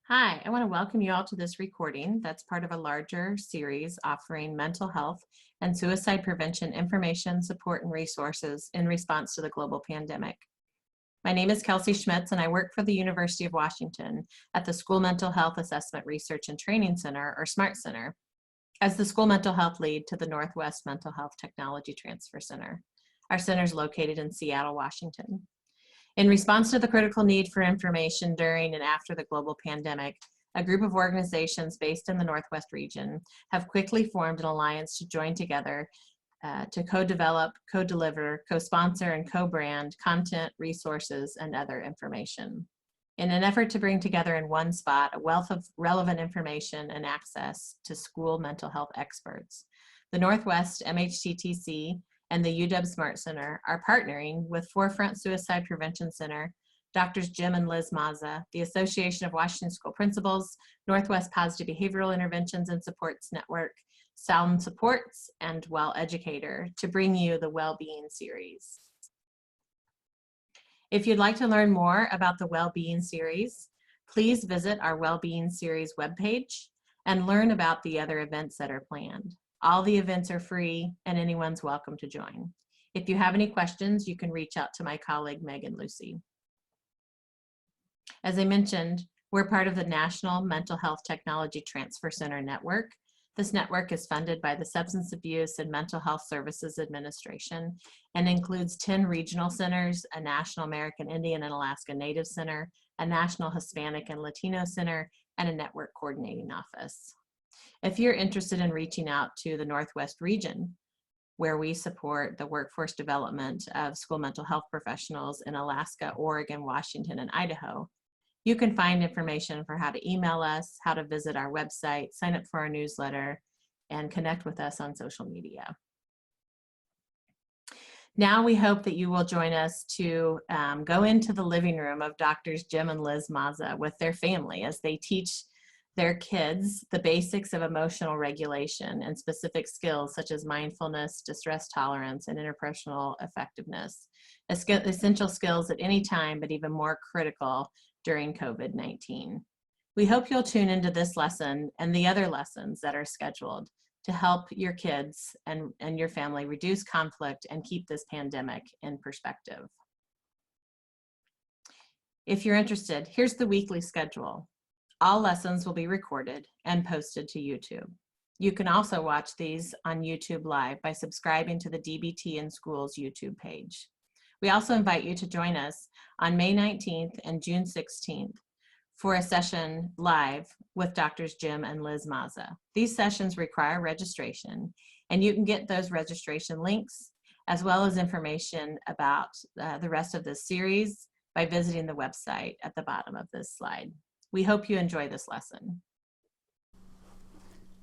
Hi, I want to welcome you all to this recording that's part of a larger series offering mental health and suicide prevention information, support, and resources in response to the global pandemic. My name is Kelsey Schmitz, and I work for the University of Washington at the School Mental Health Assessment Research and Training Center, or SMART Center, as the School Mental Health Lead to the Northwest Mental Health Technology Transfer Center. Our center is located in Seattle, Washington. In response to the critical need for information during and after the global pandemic, a group of organizations based in the Northwest region have quickly formed an alliance to join together to co-develop, co-deliver, co-sponsor, and co-brand content, resources, and other information. In an effort to bring together in one spot a wealth of relevant information and access to school mental health experts, the Northwest MHTTC and the UW Smart Center are partnering with Forefront Suicide Prevention Center, Drs. Jim and Liz Mazza, the Association of Washington School Principals, Northwest Positive Behavioral Interventions and Supports Network, Sound Supports, and Well Educator to bring you the Wellbeing Series. If you'd like to learn more about the Wellbeing Series, please visit our Wellbeing Series webpage and learn about the other events that are planned. All the events are free and anyone's welcome to join. If you have any questions, you can reach out to my colleague, Megan Lucy. As I mentioned, we're part of the National Mental Health Technology Transfer Center Network. This network is funded by the Substance Abuse and Mental Health Services Administration and includes 10 regional centers, a National American Indian and Alaska Native Center, a National Hispanic and Latino Center, and a network coordinating office. If you're interested in reaching out to the Northwest region, where we support the workforce development of school mental health professionals in Alaska, Oregon, Washington, and Idaho, you can find information for how to email us, how to visit our website, sign up for our newsletter, and connect with us on social media. Now we hope that you will join us to go into the living room of Drs. Jim and Liz Mazza with their family as they teach their kids the basics of emotional regulation and specific skills such as mindfulness, distress tolerance, and interpersonal effectiveness, essential skills at any time, but even more critical during COVID-19. We hope you'll tune into this lesson and the other lessons that are scheduled to help your kids and your family reduce conflict and keep this pandemic in perspective. If you're interested, here's the weekly schedule. All lessons will be recorded and posted to YouTube. You can also watch these on YouTube Live by subscribing to the DBT in Schools YouTube page. We also invite you to join us on May 19th and June 16th for a session live with Drs. Jim and Liz Mazza. These sessions require registration, and you can get those registration links as well as information about the rest of this series by visiting the website at the bottom of this slide. We hope you enjoy this lesson.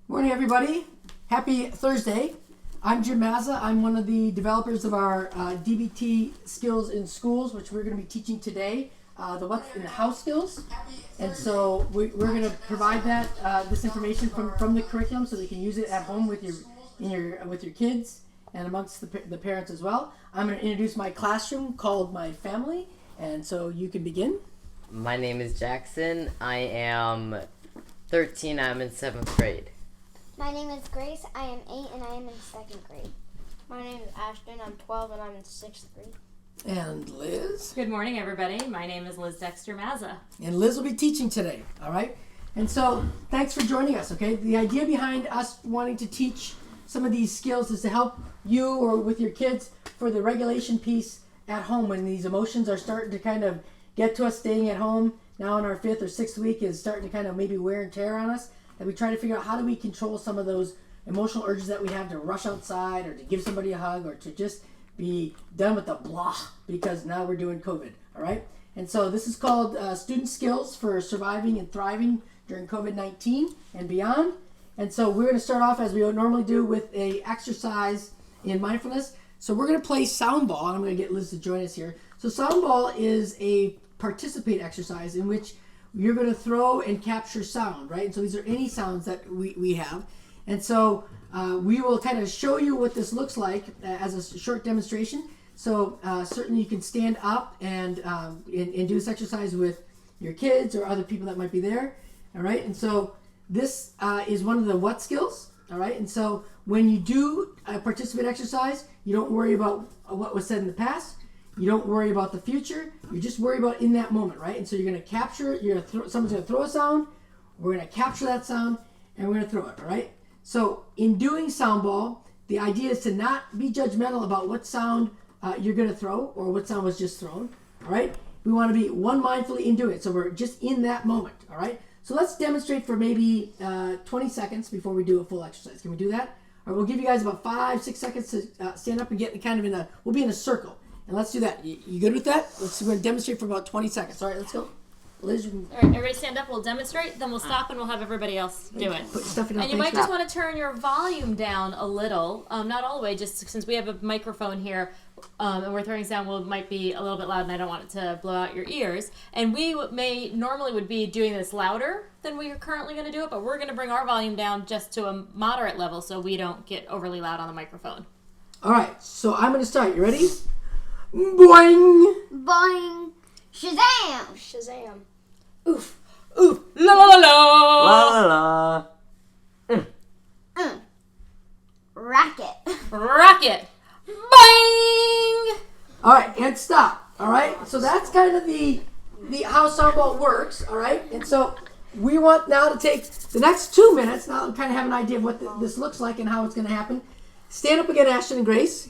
Morning, everybody. Happy Thursday. I'm Jim Mazza. I'm one of the developers of our DBT Skills in Schools, which we're going to be teaching today, the what's in the house skills. And so we're going to provide that this information from the curriculum so they can use it at home with your kids and amongst the parents as well. I'm going to introduce my classroom called My Family, and so you can begin. My name is Jackson. I am 13. I'm in 7th grade. My name is Grace. I am 8 and I am in 2nd grade. My name is Ashton. I'm 12 and I'm in 6th grade. And Liz. Good morning, everybody. My name is Liz Dexter Mazza. And Liz will be teaching today, all right? And so thanks for joining us, okay? The idea behind us wanting to teach some of these skills is to help you or with your kids for the regulation piece at home when these emotions are starting to kind of get to us. Staying at home now in our 5th or 6th week is starting to kind of maybe wear and tear on us. And we try to figure out how do we control some of those emotional urges that we have to rush outside or to give somebody a hug or to just be done with the blah because now we're doing COVID, all right? And so this is called Student Skills for Surviving and Thriving during COVID-19 and beyond. And so we're going to start off as we normally do with a exercise in mindfulness. So we're going to play sound ball, and I'm going to get Liz to join us here. So sound ball is a participate exercise in which you're going to throw and capture sound, right? And so these are any sounds that we have. And so we will kind of show you what this looks like as a short demonstration. So certainly you can stand up and do this exercise with your kids or other people that might be there. All right, and so this is one of the what skills. All right, and so when you do a participate exercise, you don't worry about what was said in the past. You don't worry about the future. You just worry about in that moment, right? And so you're going to capture. Someone's going to throw a sound. We're going to capture that sound, and we're going to throw it. All right. So in doing sound ball, the idea is to not be judgmental about what sound you're going to throw or what sound was just thrown. All right. We want to be mindfully in doing it. So we're just in that moment. All right. So let's demonstrate for maybe 20 seconds before we do a full exercise. Can we do that? All right. We'll give you guys about 5-6 seconds to stand up and get kind of we'll be in a circle. And let's do that. You good with that? We're going to demonstrate for about 20 seconds. All right, let's go. Liz, you can All right, everybody stand up. We'll demonstrate, then we'll stop and we'll have everybody else do it. put stuff in our And you face might for just that. want to turn your volume down a little, not all the way, just since we have a microphone here and we're throwing sound, might be a little bit loud and I don't want it to blow out your ears. And we normally would be doing this louder than we are currently going to do it, but we're going to bring our volume down just to a moderate level so we don't get overly loud on the microphone. All right, so I'm going to start. You ready? Boing! Boing. Shazam. Shazam. Oof. Ooh, la la la la! La la la. Racket. Rocket! Boing! All right, and stop. All right, so that's kind of the how soundball works. All right, and so we want now to take the next 2 minutes. Now we kind of have an idea of what this looks like and how it's going to happen. Stand up again, Ashton and Grace.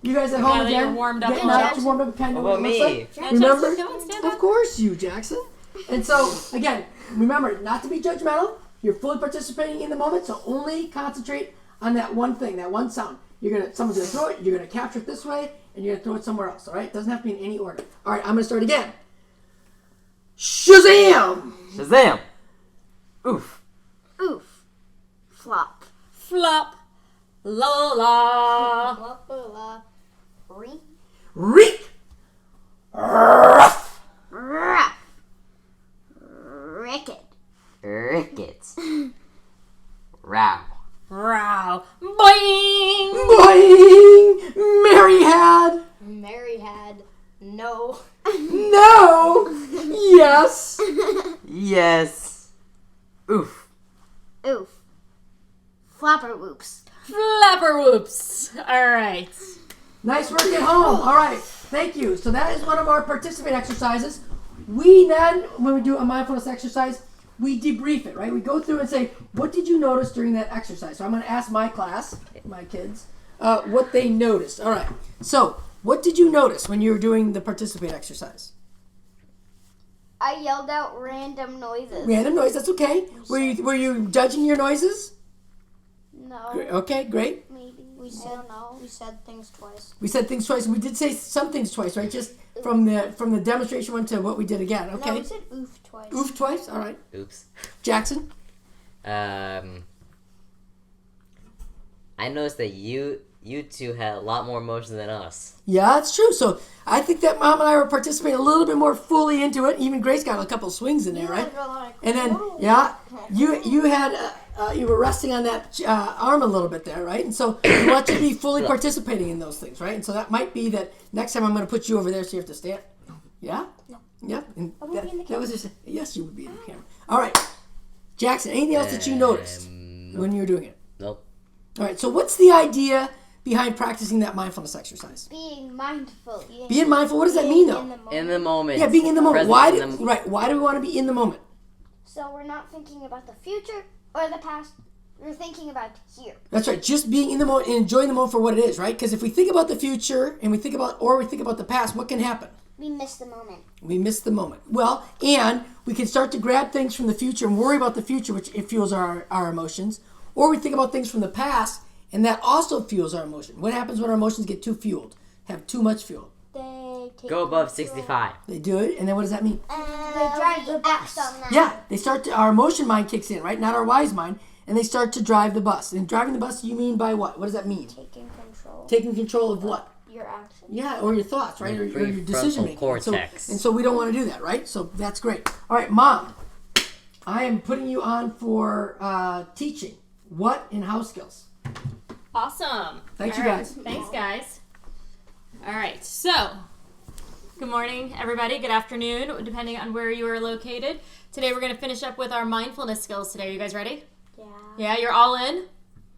You guys at home Now that again. you're warmed up, Now that Jackson. you're warmed up, kind of What what about it looks me? like. Yeah, Remember? Jackson, come on, stand Of up. course, you, Jackson. And so, again, remember not to be judgmental. You're fully participating in the moment, so only concentrate on that one thing, that one sound. Someone's gonna throw it. You're gonna capture it this way, and you're gonna throw it somewhere else. All right? It doesn't have to be in any order. All right, I'm gonna start again. Shazam! Shazam! Oof. Oof. Flop. Flop! La la la! La. Re. Reek! Ruff! Ruff. Ricket. Rickets. Row. Row! Boing! Boing! Mary had. Mary had no. No! Yes! Yes. Oof. Oof. Flopper whoops. Flapper whoops! Alright. Nice work at home. All right. Thank you. So that is one of our participate exercises. We then, when we do a mindfulness exercise, we debrief it, right? We go through and say, what did you notice during that exercise? So I'm going to ask my class, my kids, what they noticed. All right. So what did you notice when you were doing the participate exercise? I yelled out random noises. Random noise. That's okay. Were you judging your noises? No. Okay, great. Maybe. We said things twice. We said things twice. We did say some things twice, right? Just from the demonstration one to what we did again. Okay. No, we said oof twice. Oof twice. All right. Oops. Jackson. I noticed that you two had a lot more emotion than us. Yeah, it's true. So I think that Mom and I were participating a little bit more fully into it. Even Grace got a couple swings in there, right? And then, yeah, you had you were resting on that arm a little bit there, right? And so we want you to be fully participating in those things, right? And so that might be that next time I'm going to put you over there so you have to stand. Yeah? No. Yeah. And that was just, yes, you would be in the camera. All right. Jackson, anything else that you noticed when you were doing it? Nope. All right. So what's the idea behind practicing that mindfulness exercise? Being mindful. Being mindful, what does that mean, though? In the moment. Yeah, being in the moment. Present Why do we want to be in the moment? So we're not thinking about the future or the past. We're thinking about here. That's right. Just being in the moment and enjoying the moment for what it is, right? Because if we think about the future and we think about the past, what can happen? We miss the moment. We miss the moment. Well, and we can start to grab things from the future and worry about the future, which it fuels our emotions. Or we think about things from the past, and that also fuels our emotion. What happens when our emotions get too fueled, have too much fuel? They take Go above 65. They do it, and then what does that mean? They drive the bus on that. Yeah, they start to, our emotion mind kicks in, right? Not our wise mind, and they start to drive the bus. And driving the bus, you mean by what? What does that mean? Taking control. Taking control of what? Your actions. Yeah, or your thoughts, right? Or your Prefrontal decision making. cortex. And so we don't want to do that, right? So that's great. All right, Mom, I am putting you on for teaching. What and how skills? Awesome. Thanks, All you right. guys. Thanks, guys. All right, so Good morning, everybody. Good afternoon, depending on where you are located. Today we're going to finish up with our mindfulness skills today. Are you guys ready? Yeah. Yeah, you're all in?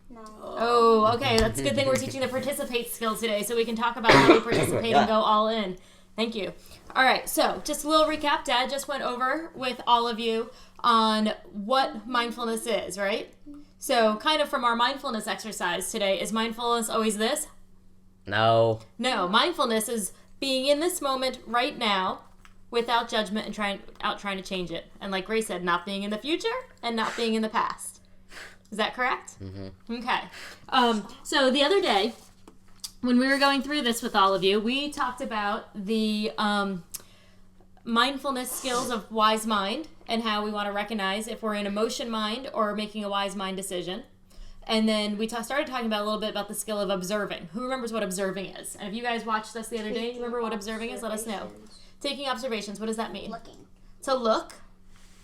No. Oh, okay. That's a good thing we're teaching the participate skills today, so we can talk about how we participate and go all in. Thank you. All right, so just a little recap. Dad just went over with all of you on what mindfulness is, right? So kind of from our mindfulness exercise today, is mindfulness always this? No. No, mindfulness is being in this moment right now without judgment and trying to change it. And like Grace said, not being in the future and not being in the past. Is that correct? Mm-hmm. Okay. So the other day, when we were going through this with all of you, we talked about the mindfulness skills of wise mind and how we want to recognize if we're in emotion mind or making a wise mind decision. And then we started talking about a little bit about the skill of observing. Who remembers what observing is? And if you guys watched this the other day, you remember what observing is? Let us know. Taking observations. What does that mean? Looking. To look,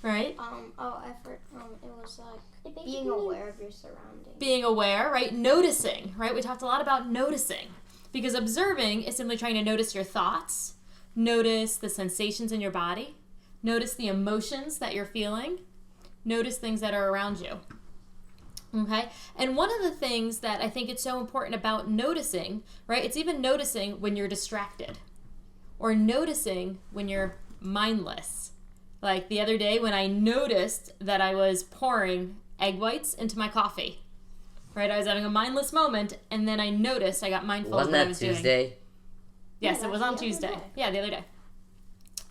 right? It was like being aware of your surroundings. Being aware, right? Noticing, right? We talked a lot about noticing. Because observing is simply trying to notice your thoughts, notice the sensations in your body, notice the emotions that you're feeling, notice things that are around you. Okay? And one of the things that I think it's so important about noticing, right? It's even noticing when you're distracted or noticing when you're mindless. Like the other day when I noticed that I was pouring egg whites into my coffee, right? I was having a mindless moment and then I noticed I got mindful of what I was doing. Wasn't that Tuesday? Yes, it was on Tuesday. Yeah, the other day.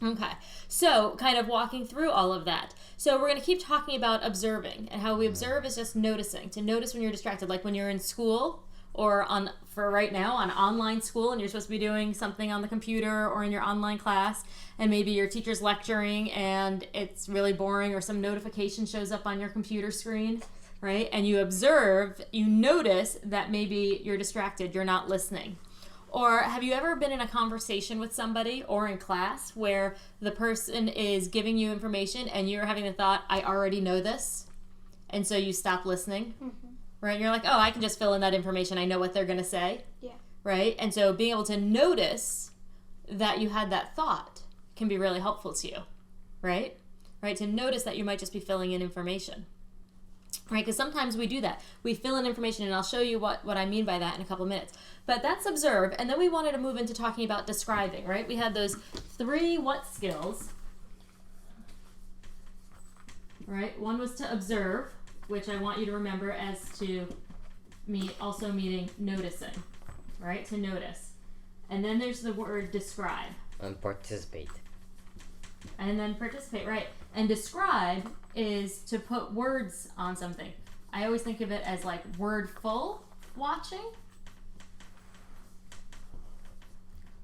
Okay, so kind of walking through all of that. So we're going to keep talking about observing, and how we observe is just noticing. To notice when you're distracted, like when you're in school or for right now on online school and you're supposed to be doing something on the computer or in your online class, and maybe your teacher's lecturing and it's really boring or some notification shows up on your computer screen, right? And you observe, you notice that maybe you're distracted, you're not listening. Or have you ever been in a conversation with somebody or in class where the person is giving you information and you're having the thought, I already know this, and so you stop listening, right? And you're like, oh, I can just fill in that information. I know what they're going to say, right? And so being able to notice that you had that thought can be really helpful to you, right? Right? To notice that you might just be filling in information. Right, because sometimes we do that. We fill in information, and I'll show you what I mean by that in a couple minutes. But that's observe, and then we wanted to move into talking about describing, right? We had those 3 what skills, right? One was to observe, which I want you to remember as to also meaning noticing, right? To notice. And then there's the word describe. And participate. And then participate, right? And describe is to put words on something. I always think of it as like wordful watching,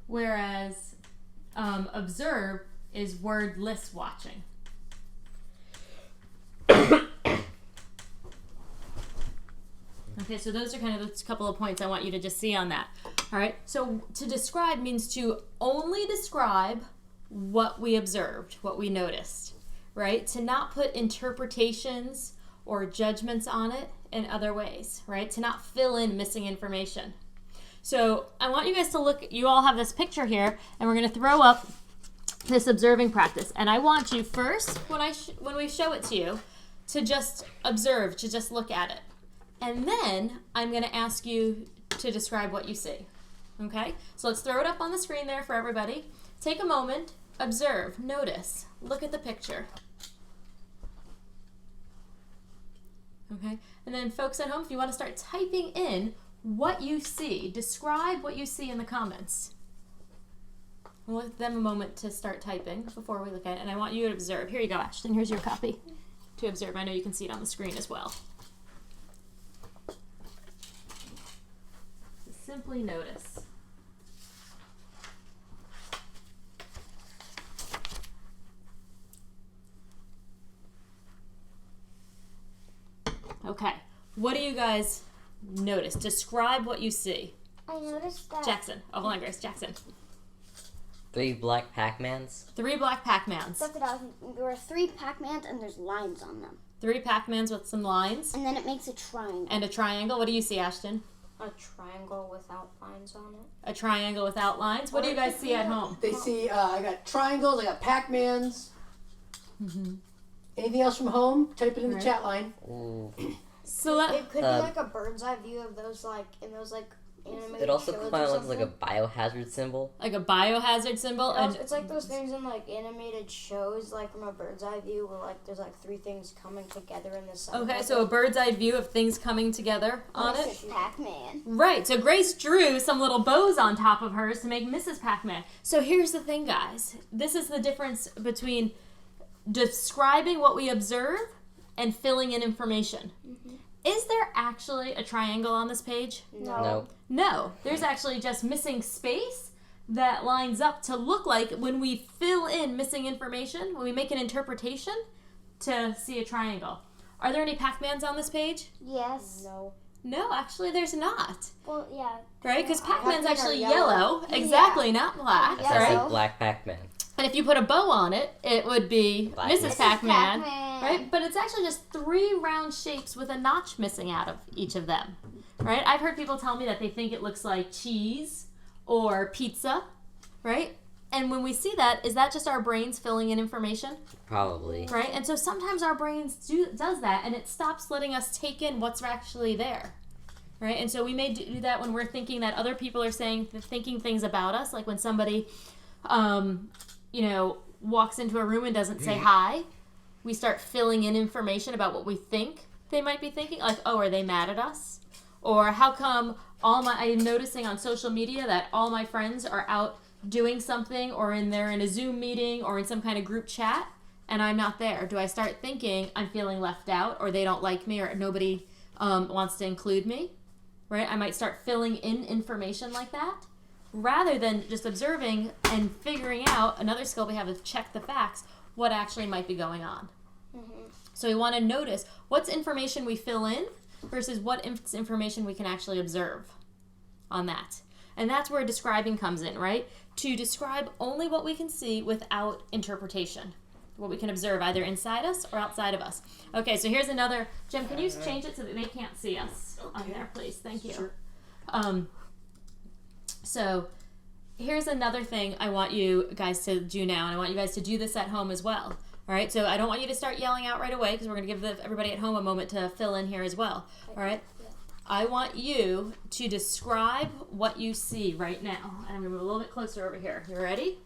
whereas observe is wordless watching. Okay, so those are kind of a couple of points I want you to just see on that. All right, so to describe means to only describe what we observed, what we noticed, right? To not put interpretations or judgments on it in other ways, right? To not fill in missing information. So I want you guys to look, you all have this picture here, and we're going to throw up this observing practice. And I want you first, when we show it to you, to just observe, to just look at it. And then I'm going to ask you to describe what you see. Okay? So let's throw it up on the screen there for everybody. Take a moment, observe, notice, look at the picture. Okay? And then folks at home, if you want to start typing in what you see, describe what you see in the comments. We'll give them a moment to start typing before we look at it. And I want you to observe. Here you go, Ashton. Here's your copy to observe. I know you can see it on the screen as well. So simply notice. Okay, what do you guys notice? Describe what you see. I noticed that. Jackson. Oh, hold on, Grace. Jackson. 3 black Pac-Mans. 3 black Pac-Mans. There were 3 Pac-Mans and there's lines on them. 3 Pac-Mans with some lines. And then it makes a triangle. And a triangle. What do you see, Ashton? A triangle without lines on it. A triangle with outlines. What do you guys see at home? They see, I got triangles, I got Pac-Mans. Anything else from home? Type it in the chat line. Ooh. So It could be like a bird's eye view of those animated It also shows kind or of looks like a something. biohazard symbol. like a biohazard symbol. And It's like those things in like animated shows, like from a bird's eye view, where like there's like three things coming together in the sun. okay, so a bird's eye view of things coming together on it. Mrs. Pac-Man. Right, so Grace drew some little bows on top of hers to make Mrs. Pac-Man. So here's the thing, guys. This is the difference between describing what we observe and filling in information. Is there actually a triangle on this page? No. No, there's actually just missing space that lines up to look like when we fill in missing information, when we make an interpretation to see a triangle. Are there any Pac-Mans on this page? Yes. No. No, actually there's not. Well, yeah. Right? Because Pac-Man's Pac-Man are actually yellow. yellow. Exactly, not black. That sounds Right? like Black Pac-Man. And if you put a bow on it, it would be Black Mrs. Mrs. Pac-Man. Pac-Man. Right? But it's actually just 3 round shapes with a notch missing out of each of them. Right? I've heard people tell me that they think it looks like cheese or pizza. Right? And when we see that, is that just our brains filling in information? Probably. Right? And so sometimes our brains does that, and it stops letting us take in what's actually there. Right? And so we may do that when we're thinking that other people are thinking things about us, like when somebody walks into a room and doesn't say hi, we start filling in information about what we think they might be thinking. Like, oh, are they mad at us? Or how come I'm noticing on social media that all my friends are out doing something, or they're in a Zoom meeting or in some kind of group chat, and I'm not there? Do I start thinking I'm feeling left out, or they don't like me, or nobody wants to include me? Right? I might start filling in information like that, rather than just observing and figuring out. Another skill we have is check the facts, what actually might be going on. So we want to notice what's information we fill in versus what information we can actually observe on that. And that's where describing comes in, right? To describe only what we can see without interpretation. What we can observe either inside us or outside of us. Okay, so here's another. Jim, can you change it so that they can't see us on there, please? Thank you. Sure. So here's another thing I want you guys to do now, and I want you guys to do this at home as well. All right, so I don't want you to start yelling out right away, because we're going to give everybody at home a moment to fill in here as well. All right? I want you to describe what you see right now. And I'm going to move a little bit closer over here. You ready?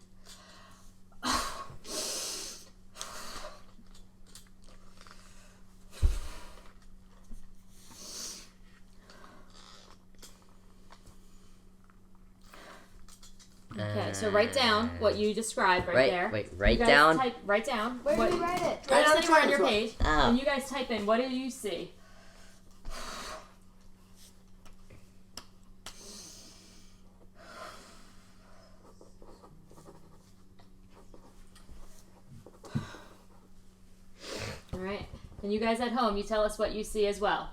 Okay, so write down what you described right there. Write You guys down. Write down. Where do we write it? Right on the Anywhere on your triangle. page. Oh. And you guys type in, what do you see? All right. And you guys at home, you tell us what you see as well.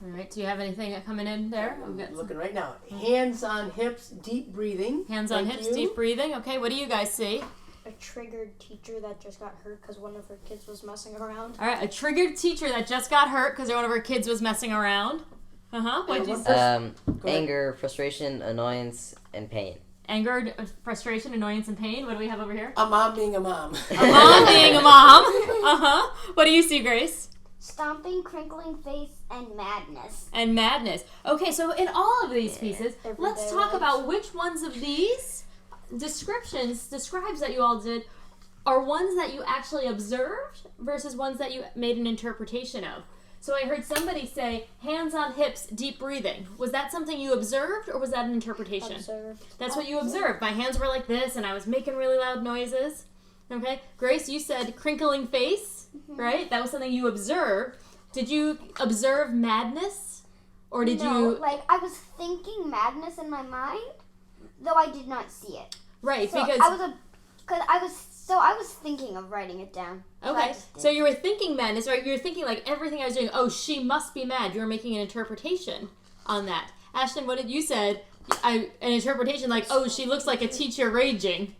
All right. Do you have anything coming in there? We've got some Looking right now. Hands on hips, deep breathing. hands on Thank hips, you. deep breathing. Okay. What do you guys see? A triggered teacher that just got hurt because one of her kids was messing around. All right. A triggered teacher that just got hurt because one of her kids was messing around. What did you see? ahead. Anger, frustration, annoyance, and pain. Anger, frustration, annoyance, and pain. What do we have over here? A mom being a mom. A mom being a mom. What do you see, Grace? Stomping, crinkling face, and madness. And madness. Okay, so in all of these pieces, Everyday let's talk life. about which ones of these describes that you all did are ones that you actually observed versus ones that you made an interpretation of. So I heard somebody say, hands on hips, deep breathing. Was that something you observed, or was that an interpretation? Observed. That's what you observed. My hands were like this, and I was making really loud noises. Okay? Grace, you said crinkling face, right? That was something you observed. Did you observe madness? Or did No, you... like, I was thinking madness in my mind, though I did not see it. Right, So because... I was thinking of writing it down. So I Okay, just so you were thinking madness, right? You were thinking like everything I was doing, oh, she must be mad. You were making an interpretation on that. Ashton, what did you said? An interpretation like, oh, she looks like a teacher raging.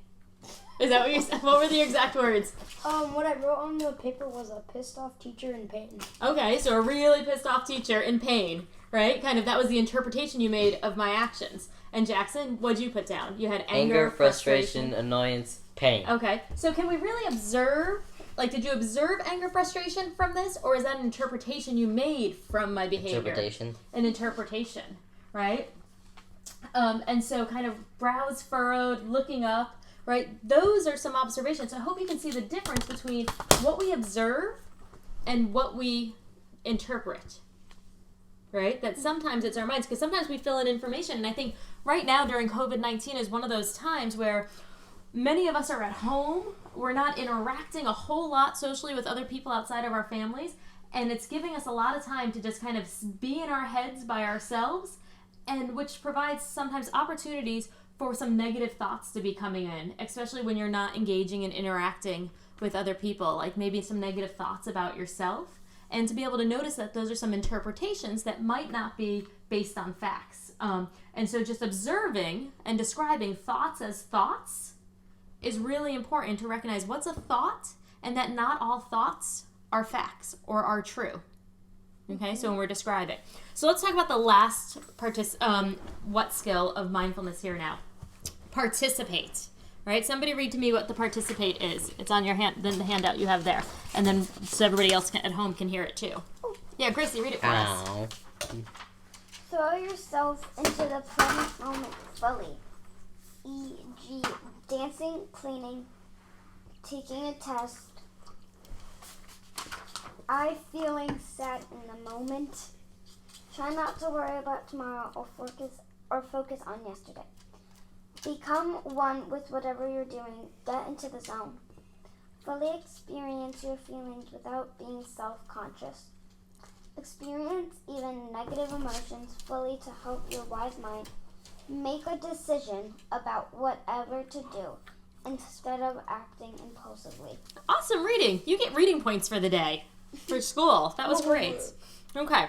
Is that what you said? What were the exact words? What I wrote on the paper was a pissed off teacher in pain. Okay, so a really pissed off teacher in pain, right? Kind of, that was the interpretation you made of my actions. And Jackson, what'd you put down? You had anger, frustration, annoyance, pain. Okay, so can we really observe, like, did you observe anger, frustration from this, or is that an interpretation you made from my behavior? An interpretation, right? And so kind of brows furrowed, looking up, right? Those are some observations. So I hope you can see the difference between what we observe and what we interpret, right? That sometimes it's our minds, because sometimes we fill in information. And I think right now during COVID-19 is one of those times where many of us are at home. We're not interacting a whole lot socially with other people outside of our families. And it's giving us a lot of time to just kind of be in our heads by ourselves, and which provides sometimes opportunities for some negative thoughts to be coming in, especially when you're not engaging and interacting with other people, like maybe some negative thoughts about yourself, and to be able to notice that those are some interpretations that might not be based on facts. And so just observing and describing thoughts as thoughts is really important to recognize what's a thought and that not all thoughts are facts or are true. Okay, so when we're describing. So let's talk about the last what skill of mindfulness here now. Participate. Right? Somebody read to me what the participate is. It's on your hand, then the handout you have there. And then so everybody else at home can hear it too. Yeah, Gracie, read it for us. Throw yourself into the present moment fully. E.g., dancing, cleaning, taking a test. Feeling sad in the moment. Try not to worry about tomorrow or focus on yesterday. Become one with whatever you're doing. Get into the zone. Fully experience your feelings without being self-conscious. Experience even negative emotions fully to help your wise mind make a decision about whatever to do instead of acting impulsively. Awesome reading. You get reading points for the day. For school. That was great. Okay.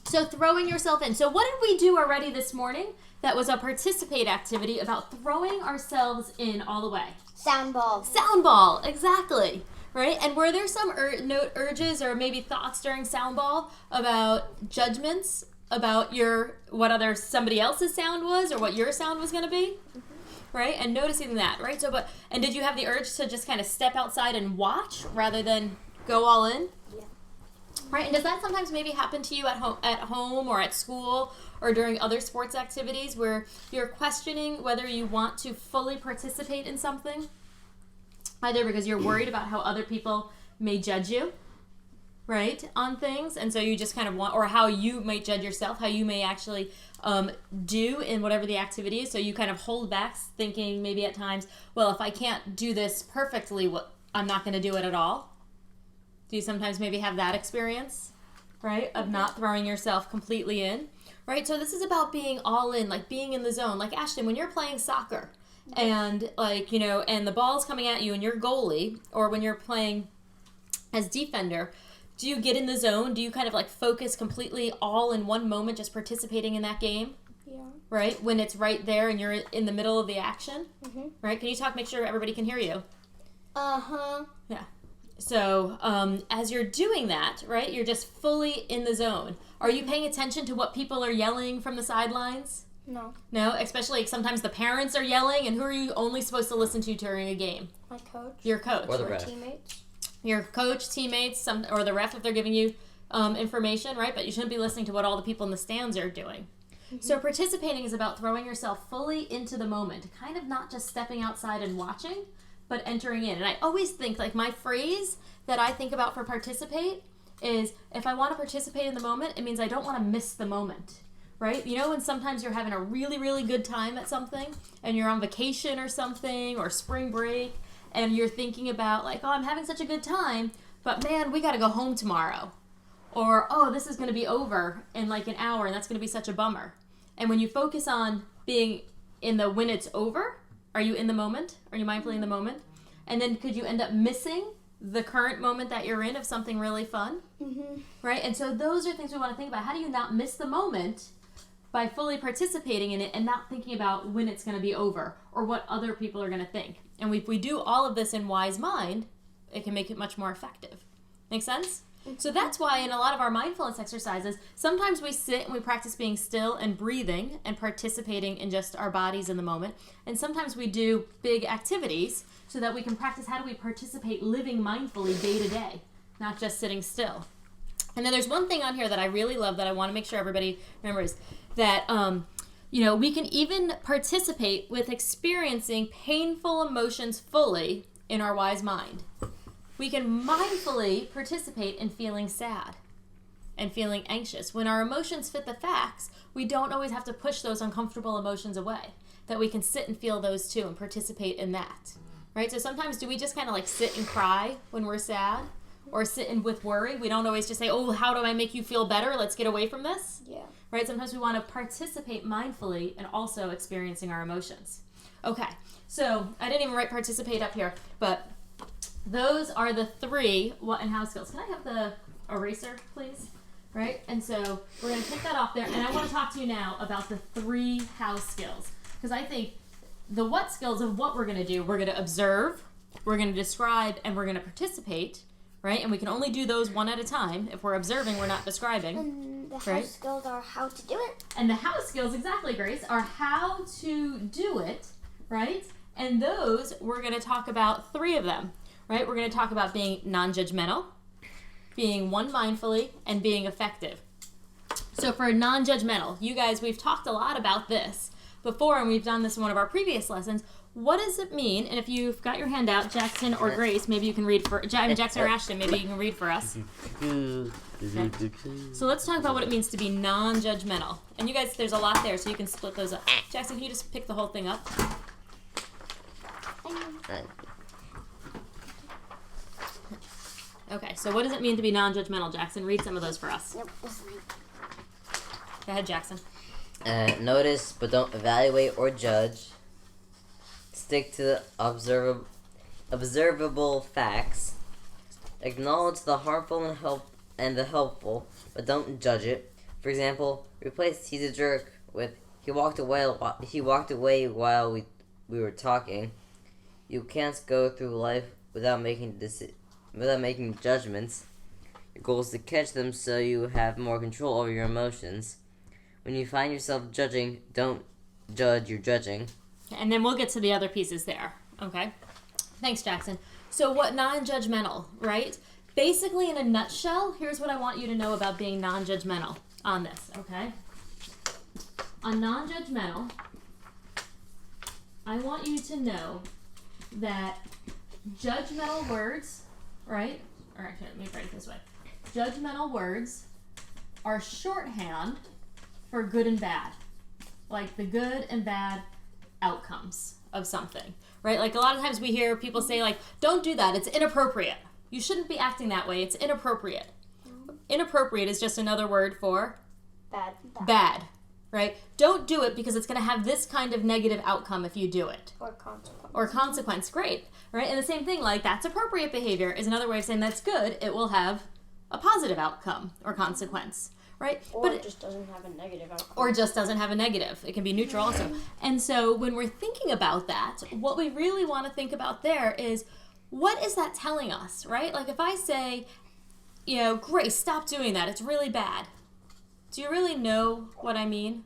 So throwing yourself in. So what did we do already this morning? That was a participate activity about throwing ourselves in all the way. Sound ball. Sound ball. Exactly. Right? And were there some urges or maybe thoughts during sound ball about judgments about what other somebody else's sound was or what your sound was going to be? Right? And noticing that, right? So and did you have the urge to just kind of step outside and watch rather than go all in? Yeah. Right, and does that sometimes maybe happen to you at home or at school or during other sports activities where you're questioning whether you want to fully participate in something? Either because you're worried about how other people may judge you, right, on things, and so you just kind of want, or how you might judge yourself, how you may actually do in whatever the activity is, so you kind of hold back thinking maybe at times, well, if I can't do this perfectly, I'm not going to do it at all. Do you sometimes maybe have that experience, right, of not throwing yourself completely in, right? So this is about being all in, like being in the zone. Like, Ashton, when you're playing soccer and, like, you know, and the ball's coming at you and you're goalie, or when you're playing as defender, do you get in the zone? Do you kind of, like, focus completely all in one moment just participating in that game? Yeah. Right? When it's right there and you're in the middle of the action? Mm-hmm. Right? Can you make sure everybody can hear you? Uh-huh. Yeah. So, as you're doing that, right, you're just fully in the zone. Are you paying attention to what people are yelling from the sidelines? No. No? Especially sometimes the parents are yelling, and who are you only supposed to listen to during a game? My coach. Your coach. Or the ref. Teammates. Your coach, teammates, or the ref if they're giving you information, right? But you shouldn't be listening to what all the people in the stands are doing. Mm-hmm. So participating is about throwing yourself fully into the moment, kind of not just stepping outside and watching, but entering in. And I always think, like, my phrase that I think about for participate is, if I want to participate in the moment, it means I don't want to miss the moment, right? You know, when sometimes you're having a really, really good time at something, and you're on vacation or something, or spring break, and you're thinking about, like, oh, I'm having such a good time, but man, we got to go home tomorrow. Or, oh, this is going to be over in like an hour, and that's going to be such a bummer. And when you focus on being in the when it's over, are you in the moment? Are you mindfully in the moment? And then could you end up missing the current moment that you're in of something really fun? Mm-hmm. Right? And so those are things we want to think about. How do you not miss the moment by fully participating in it and not thinking about when it's going to be over or what other people are going to think. And if we do all of this in wise mind, it can make it much more effective. Make sense? So that's why in a lot of our mindfulness exercises, sometimes we sit and we practice being still and breathing and participating in just our bodies in the moment. And sometimes we do big activities so that we can practice how do we participate living mindfully day to day, not just sitting still. And then there's one thing on here that I really love that I want to make sure everybody remembers, that we can even participate with experiencing painful emotions fully in our wise mind. We can mindfully participate in feeling sad and feeling anxious. When our emotions fit the facts, we don't always have to push those uncomfortable emotions away, that we can sit and feel those too and participate in that, right? So sometimes do we just kind of like sit and cry when we're sad or sit in with worry? We don't always just say, oh, how do I make you feel better? Let's get away from this. Yeah. Right? Sometimes we want to participate mindfully and also experiencing our emotions. Okay, so I didn't even write participate up here, but those are the 3 what and how skills. Can I have the eraser, please? Right? And so we're going to take that off there, and I want to talk to you now about the 3 how skills. Because I think the what skills of what we're going to do, we're going to observe, we're going to describe, and we're going to participate, right? And we can only do those one at a time. If we're observing, we're not describing. And the Right. house skills are how to do it. And the how skills, exactly, Grace, are how to do it, right? And those, we're going to talk about 3 of them, right? We're going to talk about being non-judgmental, being one mindfully, and being effective. So for non-judgmental, you guys, we've talked a lot about this before, and we've done this in one of our previous lessons. What does it mean? And if you've got your hand out, Jackson or Grace, maybe you can read for Jackson or Ashton, maybe you can read for us. Okay. So let's talk about what it means to be non-judgmental. And you guys, there's a lot there, so you can split those up. Jackson, can you just pick the whole thing up? Okay, so what does it mean to be non-judgmental, Jackson? Read some of those for us. Nope, this is mine. Go ahead, Jackson. Notice but don't evaluate or judge. Stick to the observable facts. Acknowledge the harmful and the helpful, but don't judge it. For example, replace "he's a jerk" with "he walked away while we were talking." You can't go through life without making judgments. Your goal is to catch them so you have more control over your emotions. When you find yourself judging, don't judge, you're judging. And then we'll get to the other pieces there, okay? Thanks, Jackson. So what non-judgmental, right? Basically, in a nutshell, here's what I want you to know about being non-judgmental on this, okay? On non-judgmental, I want you to know that judgmental words, right? Or actually, let me write it this way. Judgmental words are shorthand for good and bad. Like the good and bad outcomes of something, right? Like a lot of times we hear people say like, don't do that, it's inappropriate. You shouldn't be acting that way, it's inappropriate. Inappropriate is just another word for bad, right? Don't do it because it's going to have this kind of negative outcome if you do it. Or consequence, great, right? And the same thing, like that's appropriate behavior is another way of saying that's good. It will have a positive outcome or consequence, right? Or it just doesn't have a negative outcome. Or just doesn't have a negative. It can be neutral also. And so when we're thinking about that, what we really want to think about there is, what is that telling us, right? Like if I say, Grace, stop doing that, it's really bad. Do you really know what I mean?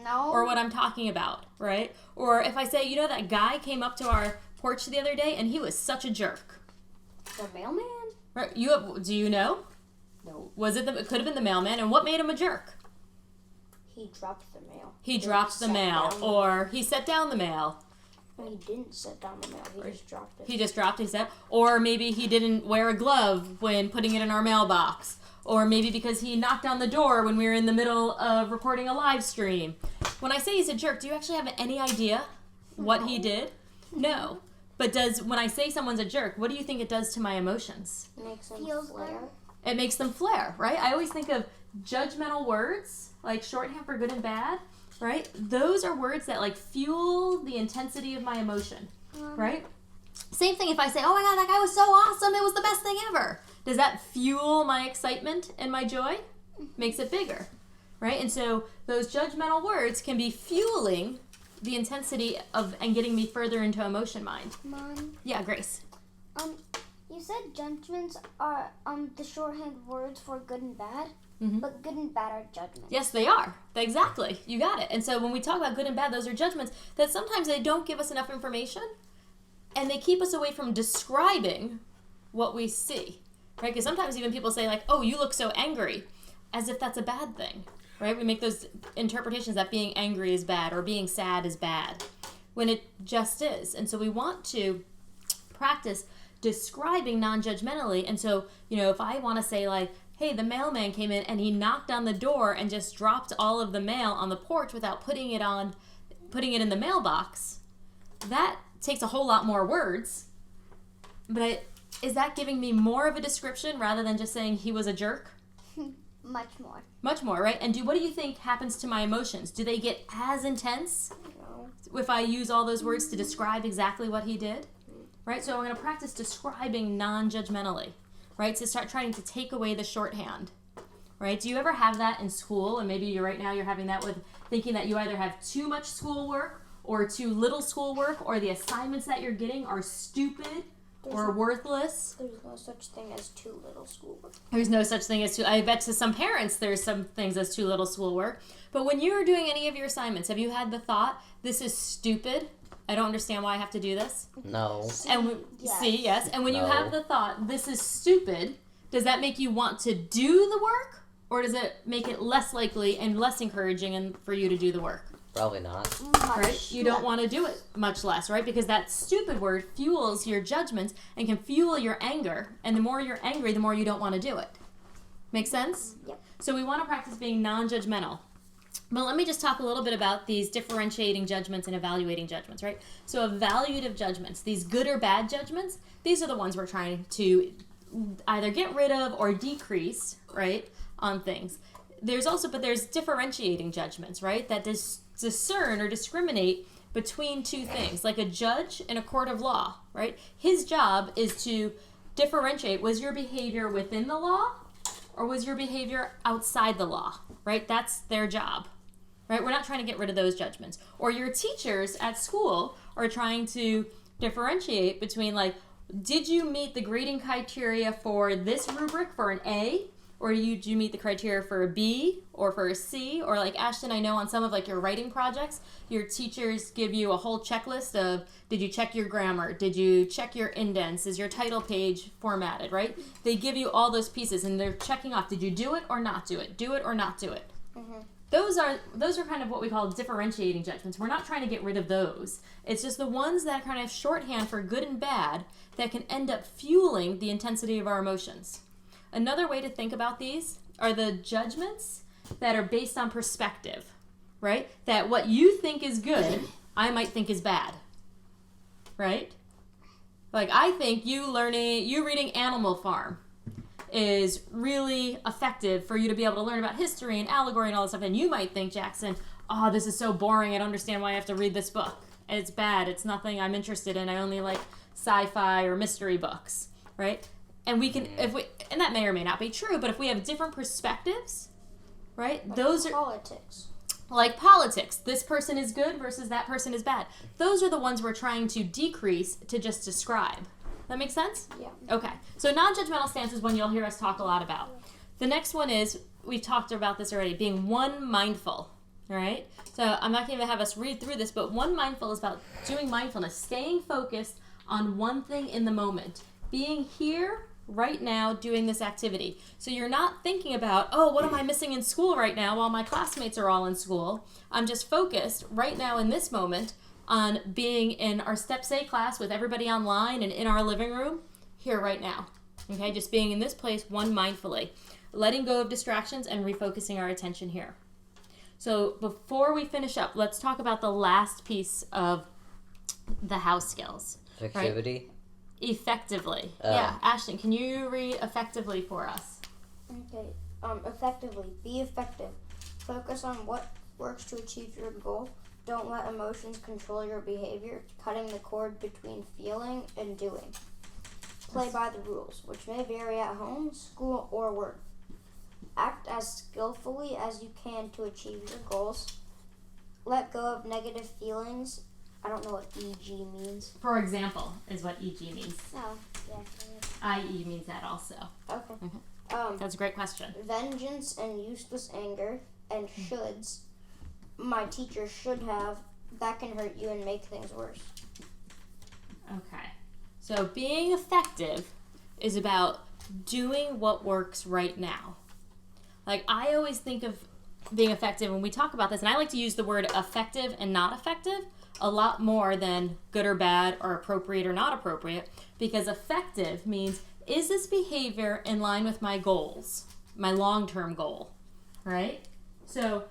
No. Or what I'm talking about, right? Or if I say, that guy came up to our porch the other day and he was such a jerk. The mailman? Right? Do you know? No. It could have been the mailman, and what made him a jerk? He dropped the mail. He dropped the mail, or he set down the mail. No, he didn't set down the mail. He just dropped it. He just dropped it, or maybe he didn't wear a glove when putting it in our mailbox. Or maybe because he knocked on the door when we were in the middle of recording a live stream. When I say he's a jerk, do you actually have any idea what he did? No. But when I say someone's a jerk, what do you think it does to my emotions? It makes them Feels flare. It makes them flare, right? I always think of judgmental words, like shorthand for good and bad, right? Those are words that like fuel the intensity of my emotion, right? Same thing if I say, oh my God, that guy was so awesome, it was the best thing ever. Does that fuel my excitement and my joy? Makes it bigger, right? And so those judgmental words can be fueling the intensity of and getting me further into emotion mind. Mom, Yeah, Grace. you said judgments are the shorthand words for good and bad, Mhm. but good and bad are judgments. Yes, they are. Exactly. You got it. And so when we talk about good and bad, those are judgments that sometimes they don't give us enough information and they keep us away from describing what we see, right? Because sometimes even people say like, oh, you look so angry, as if that's a bad thing, right? We make those interpretations that being angry is bad or being sad is bad when it just is. And so we want to practice describing non-judgmentally. And so, if I want to say like, hey, the mailman came in and he knocked on the door and just dropped all of the mail on the porch without putting it in the mailbox, that takes a whole lot more words. But is that giving me more of a description rather than just saying he was a jerk? Much more. Much more, right? And what do you think happens to my emotions? Do they get as intense No. if I use all those words to describe exactly what he did? Right? So I'm going to practice describing non-judgmentally, right? To start trying to take away the shorthand, right? Do you ever have that in school? And maybe right now you're having that with thinking that you either have too much schoolwork or too little schoolwork, or the assignments that you're getting are stupid or worthless. There's no such thing as too little schoolwork. There's no such thing as too, I bet to some parents there's some things as too little schoolwork. But when you're doing any of your assignments, have you had the thought, this is stupid? I don't understand why I have to do this. No. And Yes. see, yes. And when you No. have the thought, this is stupid, does that make you want to do the work? Or does it make it less likely and less encouraging and for you to do the work? Probably not. Right? You don't want to do it much less, right? Because that stupid word fuels your judgments and can fuel your anger. And the more you're angry, the more you don't want to do it. Make sense? Yep. So we want to practice being non-judgmental. But let me just talk a little bit about these differentiating judgments and evaluating judgments, right? So evaluative judgments, these good or bad judgments, these are the ones we're trying to either get rid of or decrease, right, on things. There's differentiating judgments, right, that discern or discriminate between two things, like a judge in a court of law, right? His job is to differentiate, was your behavior within the law or was your behavior outside the law, right? That's their job, right? We're not trying to get rid of those judgments. Or your teachers at school are trying to differentiate between like, did you meet the grading criteria for this rubric for an A? Or did you meet the criteria for a B or for a C? Or like Ashton, I know on some of like your writing projects, your teachers give you a whole checklist of, did you check your grammar? Did you check your indents? Is your title page formatted, right? They give you all those pieces and they're checking off, did you do it or not do it? Do it or not do it? Mm-hmm. Those are kind of what we call differentiating judgments. We're not trying to get rid of those. It's just the ones that kind of shorthand for good and bad that can end up fueling the intensity of our emotions. Another way to think about these are the judgments that are based on perspective, right? That what you think is good, I might think is bad, right? Like I think you reading Animal Farm is really effective for you to be able to learn about history and allegory and all this stuff. And you might think, Jackson, oh, this is so boring. I don't understand why I have to read this book. It's bad. It's nothing I'm interested in. I only like sci-fi or mystery books, right? And we can, and that may or may not be true, but if we have different perspectives, right? Those are Politics. like politics. This person is good versus that person is bad. Those are the ones we're trying to decrease to just describe. That make sense? Yeah. Okay. So non-judgmental stance is one you'll hear us talk a lot about. The next one is, we've talked about this already, being one mindful. All right? So I'm not going to have us read through this, but one mindful is about doing mindfulness, staying focused on one thing in the moment, being here right now doing this activity. So you're not thinking about, oh, what am I missing in school right now while my classmates are all in school? I'm just focused right now in this moment on being in our Steps A class with everybody online and in our living room here right now. Okay, just being in this place, one mindfully, letting go of distractions and refocusing our attention here. So before we finish up, let's talk about the last piece of the house skills. Activity. Right? Effectively. Yeah, Ashton, can you read effectively for us? Okay. Effectively. Be effective. Focus on what works to achieve your goal. Don't let emotions control your behavior, cutting the cord between feeling and doing. Play by the rules, which may vary at home, school, or work. Act as skillfully as you can to achieve your goals. Let go of negative feelings. I don't know what EG means. For example, is what EG means. Oh, yeah. IE means that also. Okay. That's a great question. Vengeance and useless anger and shoulds. My teacher should have. That can hurt you and make things worse. Okay. So being effective is about doing what works right now. Like, I always think of being effective when we talk about this, and I like to use the word effective and not effective a lot more than good or bad or appropriate or not appropriate, because effective means, is this behavior in line with my goals, my long-term goal, right? So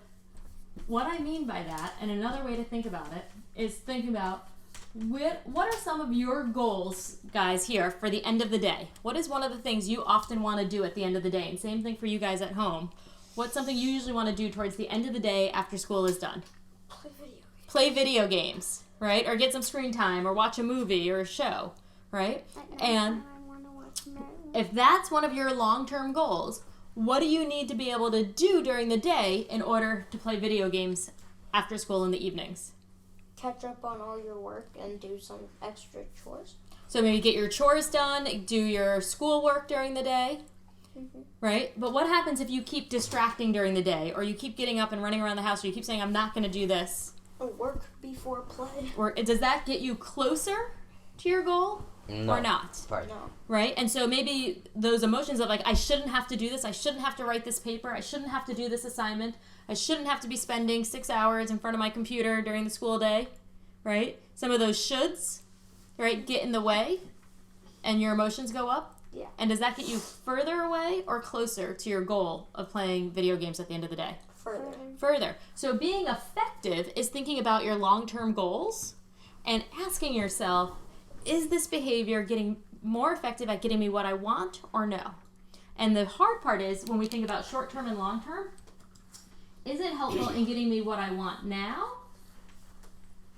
what I mean by that, and another way to think about it, is think about what are some of your goals, guys, here for the end of the day? What is one of the things you often want to do at the end of the day? And same thing for you guys at home. What's something you usually want to do towards the end of the day after school is done? Play video games, right? Or get some screen time, or watch a movie or a show, right? And if that's one of your long-term goals, what do you need to be able to do during the day in order to play video games after school in the evenings? Catch up on all your work and do some extra chores. So maybe get your chores done, do your schoolwork during the day, right? But what happens if you keep distracting during the day, or you keep getting up and running around the house, or you keep saying, I'm not going to do this? Work before play. Or does that get you closer to your goal or not? Right. No. Right? And so maybe those emotions of like, I shouldn't have to do this, I shouldn't have to write this paper, I shouldn't have to do this assignment, I shouldn't have to be spending 6 hours in front of my computer during the school day, right? Some of those shoulds, right, get in the way and your emotions go up. Yeah. And does that get you further away or closer to your goal of playing video games at the end of the day? Further. So being effective is thinking about your long-term goals and asking yourself, is this behavior getting more effective at getting me what I want or no? And the hard part is when we think about short-term and long-term, is it helpful in getting me what I want now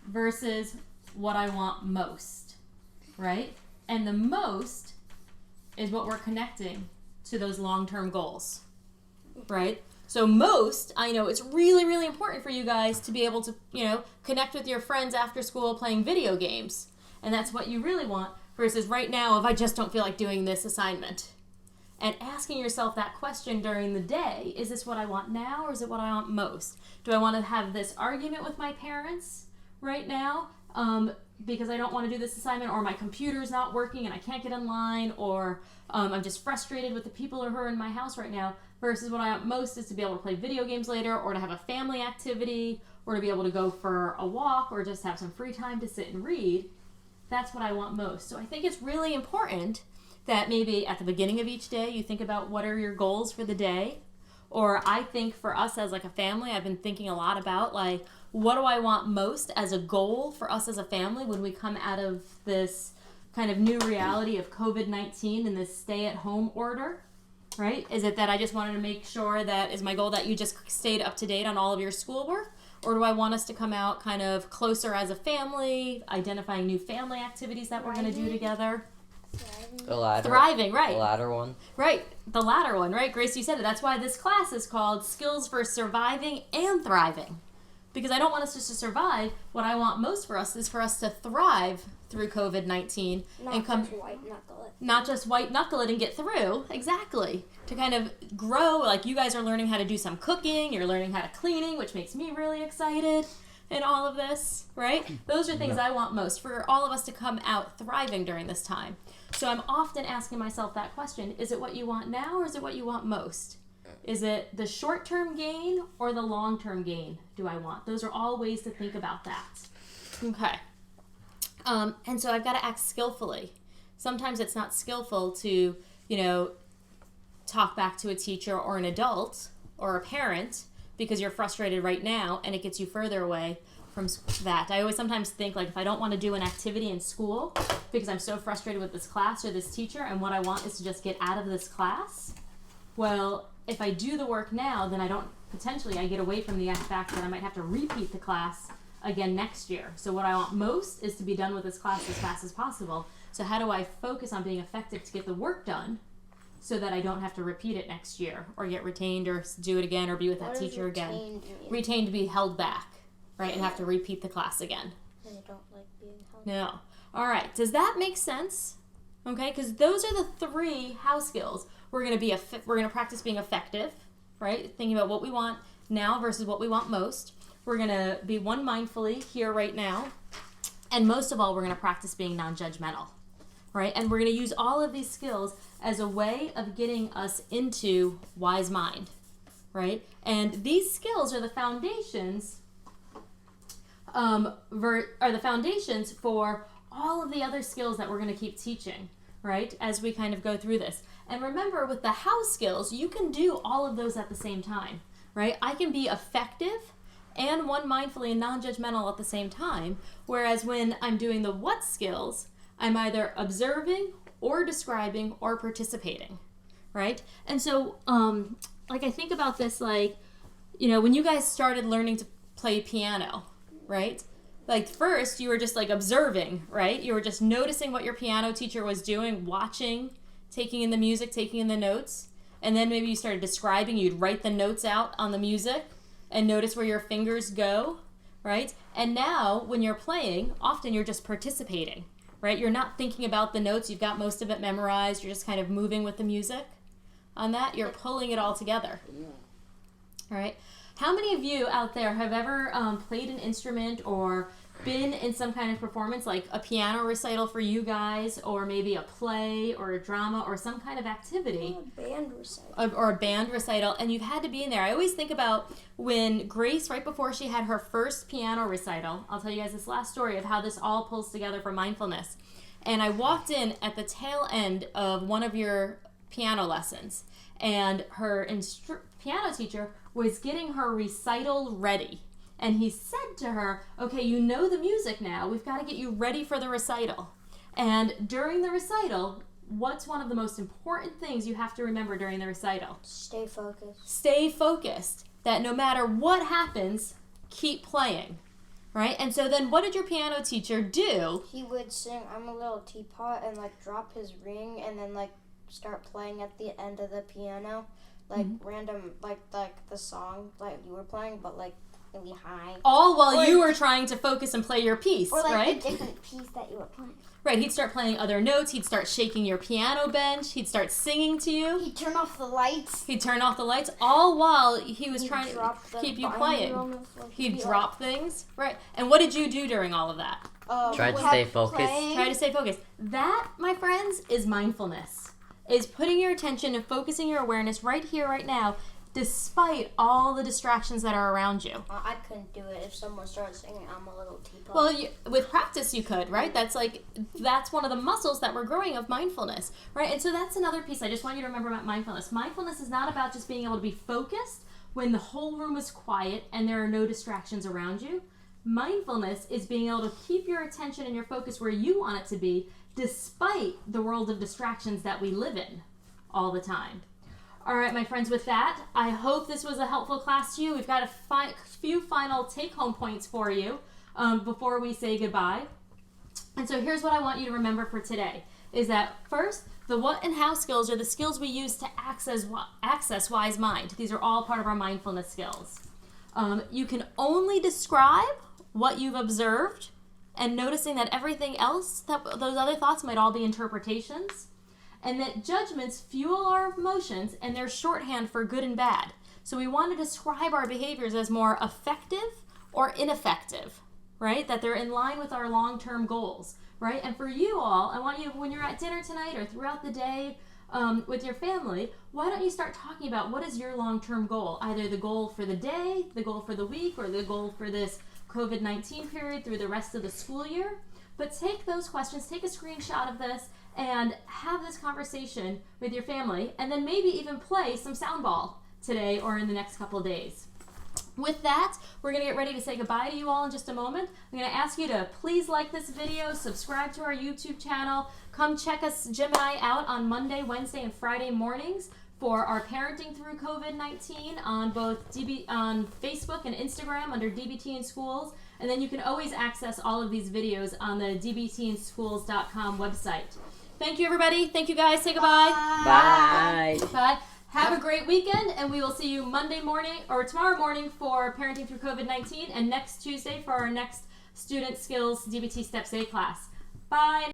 versus what I want most, right? And the most is what we're connecting to those long-term goals, right? So most, I know it's really, really important for you guys to be able to, connect with your friends after school playing video games. And that's what you really want versus right now, if I just don't feel like doing this assignment. And asking yourself that question during the day, is this what I want now or is it what I want most? Do I want to have this argument with my parents right now because I don't want to do this assignment, or my computer's not working and I can't get online, or I'm just frustrated with the people who are in my house right now, versus what I want most is to be able to play video games later, or to have a family activity, or to be able to go for a walk, or just have some free time to sit and read. That's what I want most. So I think it's really important that maybe at the beginning of each day you think about what are your goals for the day. Or I think for us as like a family, I've been thinking a lot about like, what do I want most as a goal for us as a family when we come out of this kind of new reality of COVID-19 and this stay-at-home order, right? Is it that I just wanted to make sure that is my goal that you just stayed up to date on all of your schoolwork? Or do I want us to come out kind of closer as a family, identifying new family activities that we're going to do together? The latter. Thriving, right. The latter one. Right, the latter one, right? Grace, you said it. That's why this class is called Skills for Surviving and Thriving. Because I don't want us just to survive. What I want most for us is for us to thrive through COVID-19. Not just white knuckle it and get through. Exactly. To kind of grow, like you guys are learning how to do some cooking, you're learning how to cleaning, which makes me really excited in all of this, right? Those are things I want most, for all of us to come out thriving during this time. So I'm often asking myself that question, is it what you want now or is it what you want most? Is it the short-term gain or the long-term gain do I want? Those are all ways to think about that. Okay. And so I've got to act skillfully. Sometimes it's not skillful to, talk back to a teacher or an adult or a parent because you're frustrated right now and it gets you further away from that. I always sometimes think like if I don't want to do an activity in school because I'm so frustrated with this class or this teacher and what I want is to just get out of this class, well, if I do the work now, then I get away from the fact that I might have to repeat the class again next year. So what I want most is to be done with this class as fast as possible. So how do I focus on being effective to get the work done so that I don't have to repeat it next year or get retained or do it again or be with that What does teacher again. retained mean? Retained to be held back, right, and have to repeat the class again. I don't like being held. No. All right. Does that make sense? Okay, because those are the 3 how skills. We're going to practice being effective, right? Thinking about what we want now versus what we want most. We're going to be one mindfully here right now. And most of all, we're going to practice being non-judgmental, right? And we're going to use all of these skills as a way of getting us into wise mind, right? And these skills are the foundations for all of the other skills that we're going to keep teaching, right? As we kind of go through this. And remember, with the how skills, you can do all of those at the same time, right? I can be effective and one mindfully and non-judgmental at the same time. Whereas when I'm doing the what skills, I'm either observing or describing or participating, right? And so, like, I think about this, like, you know, when you guys started learning to play piano, right? Like, first you were just like observing, right? You were just noticing what your piano teacher was doing, watching, taking in the music, taking in the notes. And then maybe you started describing, you'd write the notes out on the music and notice where your fingers go, right? And now when you're playing, often you're just participating, right? You're not thinking about the notes. You've got most of it memorized. You're just kind of moving with the music. On that, you're pulling it all together. All right. How many of you out there have ever played an instrument or been in some kind of performance, like a piano recital for you guys, or maybe a play or a drama or some kind of activity? A band recital. Or a band recital, and you've had to be in there. I always think about when Grace, right before she had her first piano recital, I'll tell you guys this last story of how this all pulls together for mindfulness. And I walked in at the tail end of one of your piano lessons, and her piano teacher was getting her recital ready. And he said to her, okay, you know the music now. We've got to get you ready for the recital. And during the recital, what's one of the most important things you have to remember during the recital? Stay focused. Stay focused. That no matter what happens, keep playing. Right? And so then what did your piano teacher do? He would sing I'm a Little Teapot and like drop his ring and then like start playing at the end of the piano. Like random, like the song like you were playing, but like really high. All while you were trying to focus and play your piece, Or like right? a different piece that you were playing. Right, he'd start playing other notes, he'd start shaking your piano bench, he'd start singing to you. He'd turn off the lights. He'd turn off the lights, all while he was trying to keep you playing. He'd drop things, right? And what did you do during all of that? Try to stay focused. Try to stay focused. That, my friends, is mindfulness. Is putting your attention and focusing your awareness right here, right now, despite all the distractions that are around you. I couldn't do it if someone started singing I'm a Little Teapot. Well, with practice you could, right? That's one of the muscles that we're growing of mindfulness, right? And so that's another piece I just want you to remember about mindfulness. Mindfulness is not about just being able to be focused when the whole room is quiet and there are no distractions around you. Mindfulness is being able to keep your attention and your focus where you want it to be, despite the world of distractions that we live in all the time. All right, my friends, with that, I hope this was a helpful class to you. We've got a few final take-home points for you before we say goodbye. And so here's what I want you to remember for today, is that first, the what and how skills are the skills we use to access wise mind. These are all part of our mindfulness skills. You can only describe what you've observed, and noticing that everything else, that those other thoughts might all be interpretations. And that judgments fuel our emotions, and they're shorthand for good and bad. So we want to describe our behaviors as more effective or ineffective, right? That they're in line with our long-term goals, right? And for you all, I want you, when you're at dinner tonight or throughout the day with your family, why don't you start talking about what is your long-term goal? Either the goal for the day, the goal for the week, or the goal for this COVID-19 period through the rest of the school year. But take those questions, take a screenshot of this, and have this conversation with your family, and then maybe even play some sound ball today or in the next couple of days. With that, we're going to get ready to say goodbye to you all in just a moment. I'm going to ask you to please like this video, subscribe to our YouTube channel, come check us, Jim and I, out on Monday, Wednesday, and Friday mornings for our Parenting Through COVID-19 on both on Facebook and Instagram under DBT in Schools. And then you can always access all of these videos on the dbtinschools.com website. Thank you, everybody. Thank you, guys. Say goodbye. Bye. Bye. Have a great weekend, and we will see you Monday morning or tomorrow morning for Parenting Through COVID-19, and next Tuesday for our next Student Skills DBT Steps A class. Bye.